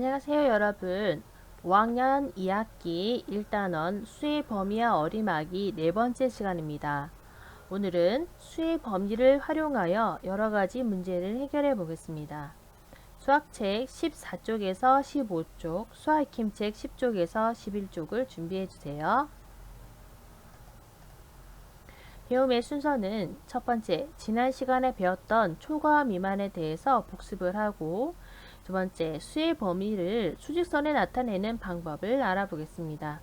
안녕하세요 여러분. 5학년 2학기 1단원 수의 범위와 어림하기 네 번째 시간입니다. 오늘은 수의 범위를 활용하여 여러가지 문제를 해결해 보겠습니다. 수학책 14쪽에서 15쪽, 수학익힘책 10쪽에서 11쪽을 준비해 주세요. 배움의 순서는 첫 번째, 지난 시간에 배웠던 초과 미만에 대해서 복습을 하고, 두 번째, 수의 범위를 수직선에 나타내는 방법을 알아보겠습니다.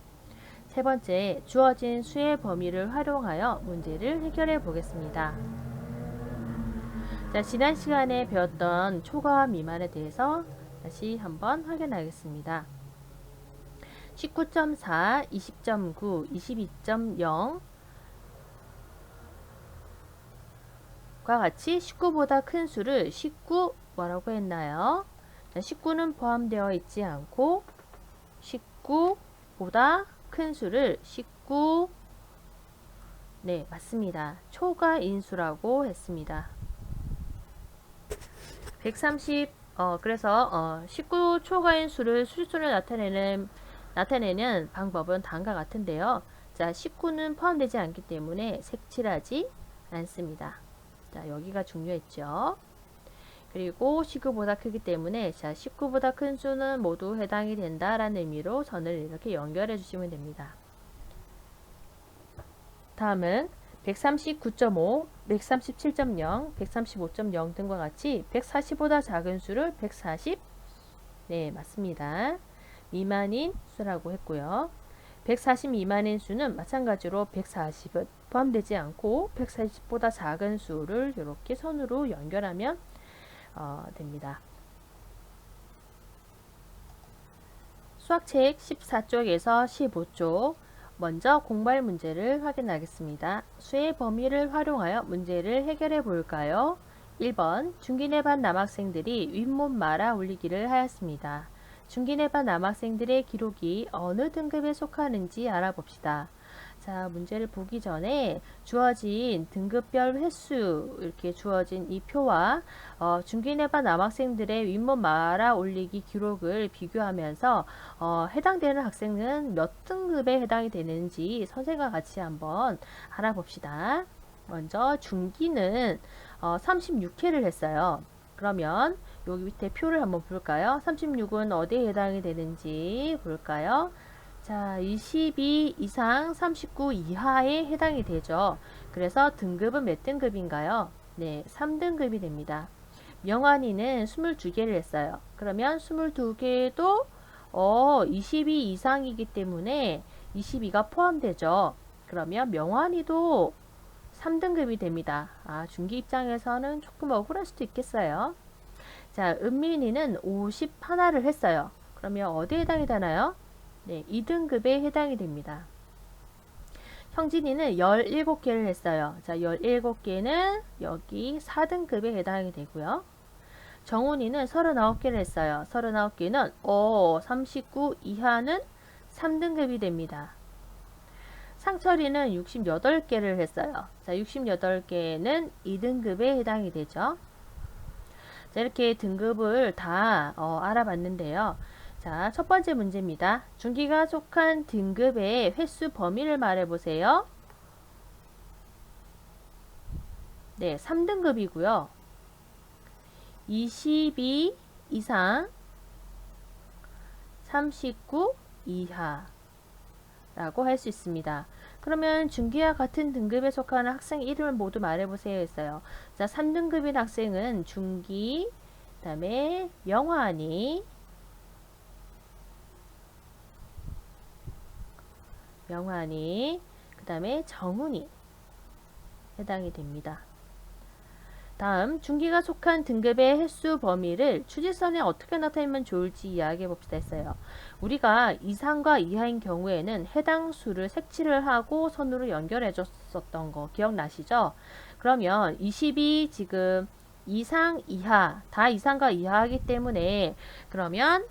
세 번째, 주어진 수의 범위를 활용하여 문제를 해결해 보겠습니다. 자, 지난 시간에 배웠던 초과 미만에 대해서 다시 한번 확인하겠습니다. 19.4, 20.9, 22.0 과 같이 19보다 큰 수를 19 뭐라고 했나요? 자, 19는 포함되어 있지 않고 19보다 큰 수를 19 네, 맞습니다. 초과 인수라고 했습니다. 130 그래서 19 초과인 수를 수직선으로 나타내는 방법은 다음과 같은데요. 자, 19는 포함되지 않기 때문에 색칠하지 않습니다. 자, 여기가 중요했죠. 그리고 19보다 크기 때문에 자, 19보다 큰 수는 모두 해당이 된다라는 의미로 선을 이렇게 연결해 주시면 됩니다. 다음은 139.5, 137.0, 135.0 등과 같이 140보다 작은 수를 140, 네, 맞습니다. 미만인 수라고 했고요. 140 미만인 수는 마찬가지로 140은 포함되지 않고 140보다 작은 수를 이렇게 선으로 연결하면 됩니다. 수학책 14쪽에서 15쪽 먼저 공부할 문제를 확인하겠습니다. 수의 범위를 활용하여 문제를 해결해 볼까요? 1번 중기내 반 남학생들이 윗몸 말아 올리기를 하였습니다. 중기내 반 남학생들의 기록이 어느 등급에 속하는지 알아봅시다. 자, 문제를 보기 전에 주어진 등급별 횟수 이렇게 주어진 이 표와 중기내 반 남학생들의 윗몸 말아 올리기 기록을 비교하면서 해당되는 학생은 몇 등급에 해당이 되는지 선생님과 같이 한번 알아봅시다. 먼저 중기는 36회를 했어요. 그러면 여기 밑에 표를 한번 볼까요? 36은 어디에 해당이 되는지 볼까요? 자, 22 이상 39 이하에 해당이 되죠. 그래서 등급은 몇 등급인가요? 네, 3등급이 됩니다. 명환이는 22개를 했어요. 그러면 22개도 22 이상이기 때문에 22가 포함되죠. 그러면 명환이도 3등급이 됩니다. 중기 입장에서는 조금 억울할 수도 있겠어요. 자, 은민이는 51를 했어요. 그러면 어디에 해당이 되나요? 네, 2등급에 해당이 됩니다. 형진이는 17개를 했어요. 자, 17개는 여기 4등급에 해당이 되고요. 정훈이는 39개를 했어요. 39개는 39 이하는 3등급이 됩니다. 상철이는 68개를 했어요. 자, 68개는 2등급에 해당이 되죠. 자, 이렇게 등급을 다 알아봤는데요. 자, 첫 번째 문제입니다. 중기가 속한 등급의 횟수 범위를 말해보세요. 네, 3등급이고요. 22 이상 39 이하 라고 할 수 있습니다. 그러면 중기와 같은 등급에 속하는 학생 이름을 모두 말해보세요 했어요. 자, 3등급인 학생은 중기, 그 다음에 명환이, 그 다음에 정훈이 해당이 됩니다. 다음 중기가 속한 등급의 횟수 범위를 추지선에 어떻게 나타내면 좋을지 이야기해 봅시다 했어요. 우리가 이상과 이하인 경우에는 해당 수를 색칠을 하고 선으로 연결해 줬었던 거 기억나시죠? 그러면 22 지금 이상 이하 다 이상과 이하이기 때문에 그러면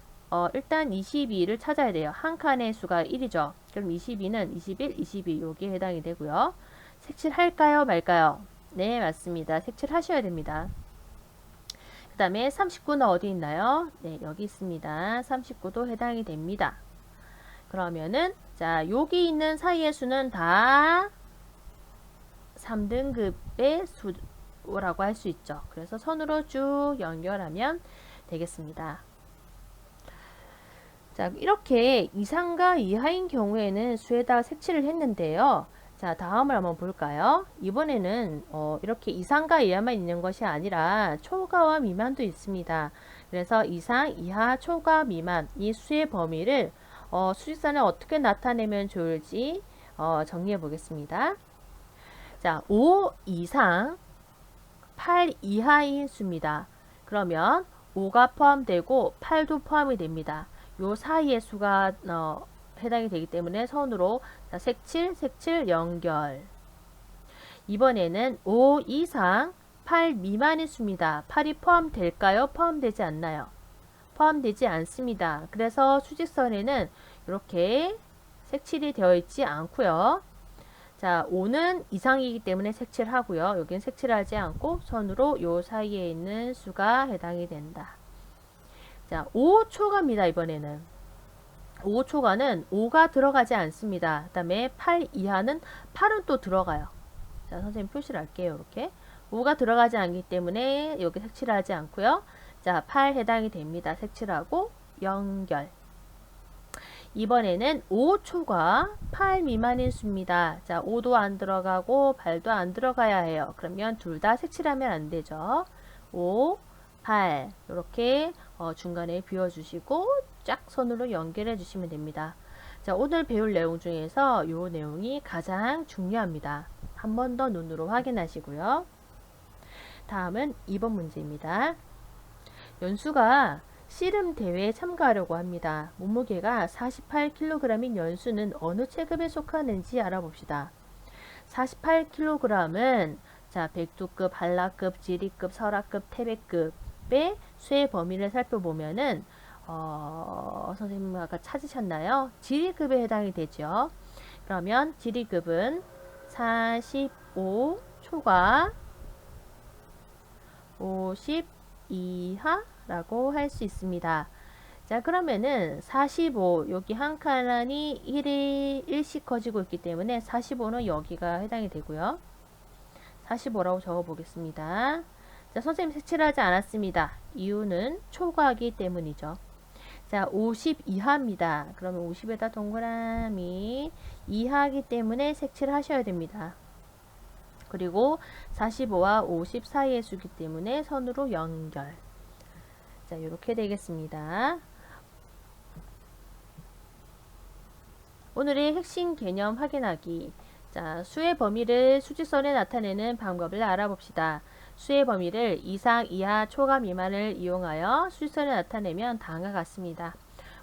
일단 22를 찾아야 돼요. 한 칸의 수가 1이죠. 그럼 22는 21, 22 여기에 해당이 되고요. 색칠할까요 말까요? 네, 맞습니다. 색칠하셔야 됩니다. 그 다음에 39는 어디 있나요? 네, 여기 있습니다. 39도 해당이 됩니다. 그러면은 자, 여기 있는 사이의 수는 다 3등급의 수라고 할 수 있죠. 그래서 선으로 쭉 연결하면 되겠습니다. 자, 이렇게 이상과 이하인 경우에는 수에다 색칠을 했는데요. 자, 다음을 한번 볼까요? 이번에는 이렇게 이상과 이하만 있는 것이 아니라 초과와 미만도 있습니다. 그래서 이상, 이하, 초과, 미만 이 수의 범위를 수직선에 어떻게 나타내면 좋을지 정리해 보겠습니다. 자, 5 이상, 8 이하인 수입니다. 그러면 5가 포함되고 8도 포함이 됩니다. 요 사이의 수가 해당이 되기 때문에 선으로 자, 색칠, 색칠, 연결. 이번에는 5 이상, 8 미만의 수입니다. 8이 포함될까요? 포함되지 않나요? 포함되지 않습니다. 그래서 수직선에는 이렇게 색칠이 되어 있지 않고요. 자, 5는 이상이기 때문에 색칠하고요. 여기는 색칠하지 않고 선으로 요 사이에 있는 수가 해당이 된다. 자, 5초가입니다. 이번에는 5초가는 5가 들어가지 않습니다. 그 다음에 8 이하는 8은 또 들어가요. 자, 선생님 표시를 할게요. 이렇게 5가 들어가지 않기 때문에 여기 색칠하지 않고요. 자, 8 해당이 됩니다. 색칠하고 연결. 이번에는 5초가 8 미만인 수입니다. 자, 5도 안 들어가고 8도 안 들어가야 해요. 그러면 둘 다 색칠하면 안 되죠. 5, 8 이렇게 중간에 비워주시고 쫙 선으로 연결해 주시면 됩니다. 자, 오늘 배울 내용 중에서 이 내용이 가장 중요합니다. 한 번 더 눈으로 확인하시고요. 다음은 2번 문제입니다. 연수가 씨름 대회에 참가하려고 합니다. 몸무게가 48kg인 연수는 어느 체급에 속하는지 알아봅시다. 48kg은 자, 백두급, 한라급, 지리급, 설화급, 태백급의 수의 범위를 살펴보면은 선생님 아까 찾으셨나요? 지리급에 해당이 되죠. 그러면 지리급은 45 초과 50 이하라고 할 수 있습니다. 자, 그러면은 45 여기 한 칸이 1씩 커지고 있기 때문에 45는 여기가 해당이 되고요. 45라고 적어 보겠습니다. 자, 선생님 색칠하지 않았습니다. 이유는 초과하기 때문이죠. 자, 50 이하입니다. 그러면 50에다 동그라미 이하이기 때문에 색칠하셔야 됩니다. 그리고 45와 50 사이의 수기 때문에 선으로 연결. 자, 이렇게 되겠습니다. 오늘의 핵심 개념 확인하기. 자, 수의 범위를 수직선에 나타내는 방법을 알아봅시다. 수의 범위를 이상, 이하, 초과, 미만을 이용하여 수직선에 나타내면 다음과 같습니다.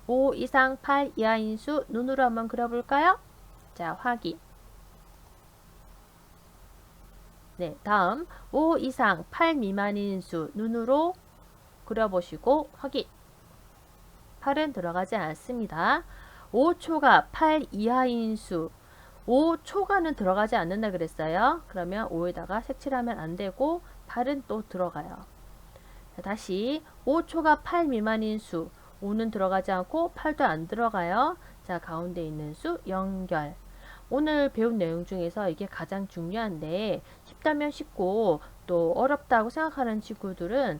5 이상 8 이하인 수 눈으로 한번 그려볼까요? 자, 확인. 네, 다음 5 이상 8 미만인 수 눈으로 그려보시고 확인. 8은 들어가지 않습니다. 5초가 8 이하인 수 5초가는 들어가지 않는다 그랬어요. 그러면 5에다가 색칠하면 안 되고 8은 또 들어가요. 자, 다시 5초가 8 미만인 수 5는 들어가지 않고 8도 안 들어가요. 자, 가운데 있는 수 연결. 오늘 배운 내용 중에서 이게 가장 중요한데 쉽다면 쉽고 또 어렵다고 생각하는 친구들은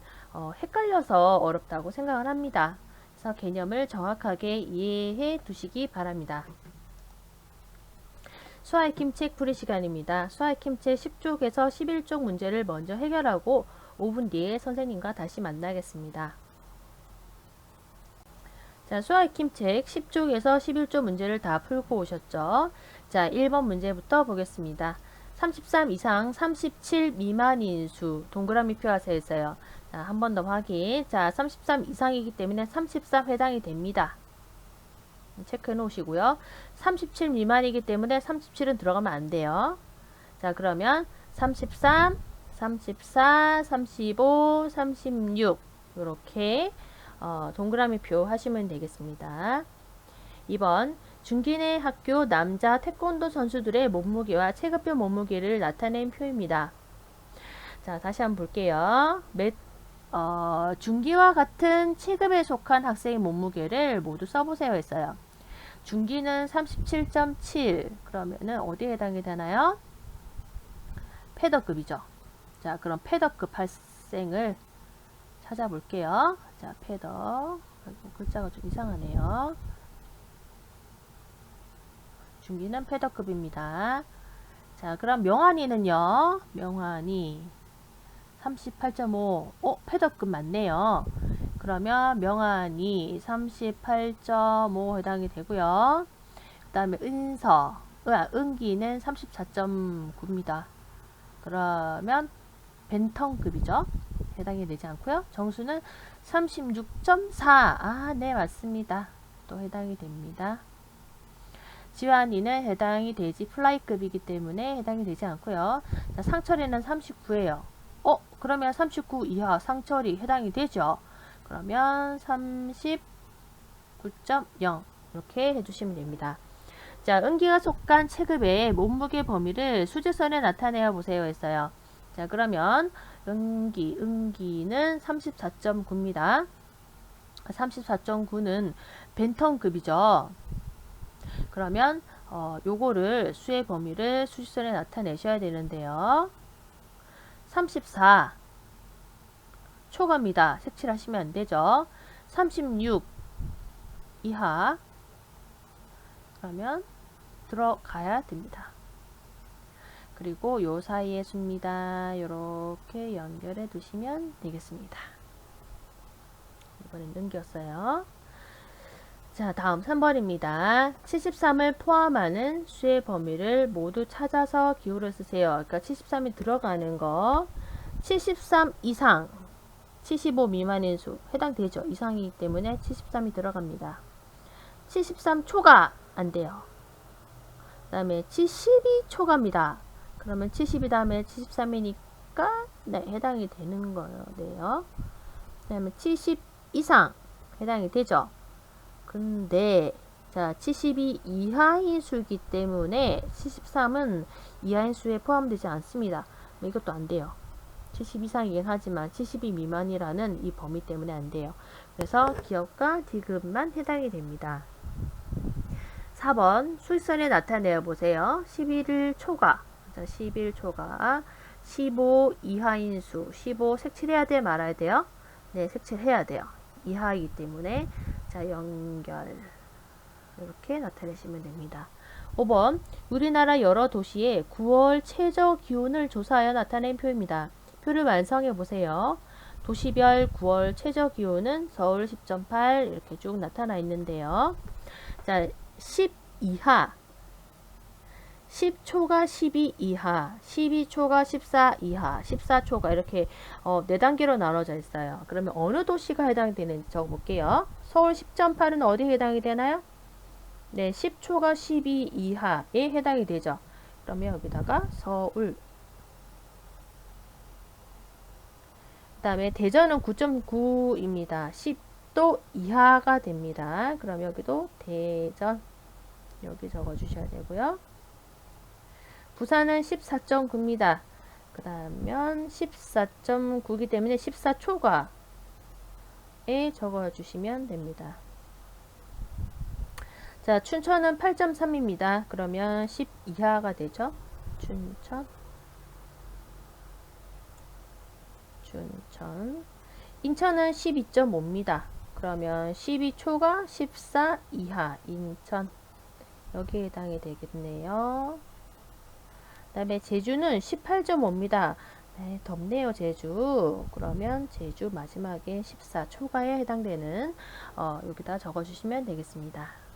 헷갈려서 어렵다고 생각을 합니다. 그래서 개념을 정확하게 이해해 두시기 바랍니다. 수학익힘 책 풀이 시간입니다. 수학익힘 책 10쪽에서 11쪽 문제를 먼저 해결하고 5분 뒤에 선생님과 다시 만나겠습니다. 자, 수학익힘 책 10쪽에서 11쪽 문제를 다 풀고 오셨죠? 자, 1번 문제부터 보겠습니다. 33 이상 37 미만인 수 동그라미 표하세요 했어요. 자, 한 번 더 확인. 자, 33 이상이기 때문에 33 해당이 됩니다. 체크해 놓으시고요. 37 미만이기 때문에 37은 들어가면 안 돼요. 자, 그러면 33, 34, 35, 36 이렇게 동그라미 표 하시면 되겠습니다. 2번 중기내 학교 남자 태권도 선수들의 몸무게와 체급별 몸무게를 나타낸 표입니다. 자, 다시 한번 볼게요. 중기와 같은 체급에 속한 학생의 몸무게를 모두 써보세요 했어요. 중기는 37.7 그러면은 어디에 해당이 되나요? 패더급이죠. 자, 그럼 패더급 학생을 찾아볼게요. 자, 패더. 글자가 좀 이상하네요. 중기는 패더급입니다. 자, 그럼 명환이는요. 명환이 38.5. 패더급 맞네요. 그러면 명환이 38.5 해당이 되고요. 그 다음에 은기는 34.9입니다. 그러면 벤턴급이죠. 해당이 되지 않고요. 정수는 36.4. 네, 맞습니다. 또 해당이 됩니다. 지환이는 해당이 되지 플라이급이기 때문에 해당이 되지 않고요. 자, 상철이는 39예요. 그러면 39 이하 상철이 해당이 되죠. 그러면 39.0 이렇게 해주시면 됩니다. 자, 은기가 속한 체급의 몸무게 범위를 수직선에 나타내어 보세요 했어요. 자, 그러면 은기는 34.9입니다. 34.9는 벤턴급이죠. 그러면 요거를 수의 범위를 수직선에 나타내셔야 되는데요. 34 초과입니다. 색칠하시면 안 되죠. 36 이하 그러면 들어가야 됩니다. 그리고 요 사이의 수입니다. 이렇게 연결해 두시면 되겠습니다. 이번엔 넘겼어요. 자, 다음 3번입니다. 73을 포함하는 수의 범위를 모두 찾아서 기호를 쓰세요. 그러니까 73이 들어가는 거 73 이상 75 미만인 수 해당되죠. 이상이기 때문에 73이 들어갑니다. 73 초과 안 돼요. 그 다음에 72 초과입니다. 그러면 70이 다음에 73이니까 네, 해당이 되는 거예요. 그 다음에 70 이상 해당이 되죠. 근데 자, 72 이하인 수이기 때문에 73은 이하인 수에 포함되지 않습니다. 이것도 안 돼요. 70 이상이긴 하지만 72 미만이라는 이 범위 때문에 안 돼요. 그래서 기업과 디귿만 해당이 됩니다. 4번 수직선에 나타내어 보세요. 11일 초과. 자, 11 초과. 15 이하인 수. 15 색칠해야 돼 말아야 돼요? 네, 색칠해야 돼요. 이하이기 때문에 자, 연결 이렇게 나타내시면 됩니다. 5번 우리나라 여러 도시의 9월 최저 기온을 조사하여 나타낸 표입니다. 표를 완성해 보세요. 도시별 9월 최저 기온은 서울 10.8 이렇게 쭉 나타나 있는데요. 자, 10 이하 10초가 12 이하 12초가 14 이하 14초가 이렇게 4단계로 나눠져 있어요. 그러면 어느 도시가 해당되는지 적어볼게요. 서울 10.8은 어디에 해당이 되나요? 네, 10초가 12 이하에 해당이 되죠. 그러면 여기다가 서울 그 다음에 대전은 9.9입니다. 10도 이하가 됩니다. 그럼 여기도 대전 여기 적어주셔야 되고요. 부산은 14.9입니다. 그 다음에 14.9이기 때문에 14초가에 적어주시면 됩니다. 자, 춘천은 8.3입니다. 그러면 10 이하가 되죠. 춘천. 인천은 12.5입니다. 그러면 12초가 14 이하 인천 여기에 해당이 되겠네요. 그 다음에 제주는 18.5입니다. 네, 덥네요 제주. 그러면 제주 마지막에 14초가에 해당되는 여기다 적어주시면 되겠습니다.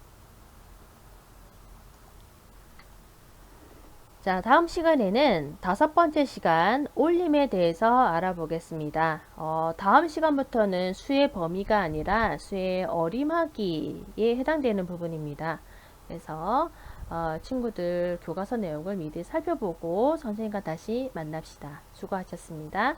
자, 다음 시간에는 5번째 시간 올림에 대해서 알아보겠습니다. 다음 시간부터는 수의 범위가 아니라 수의 어림하기에 해당되는 부분입니다. 그래서 친구들 교과서 내용을 미리 살펴보고 선생님과 다시 만납시다. 수고하셨습니다.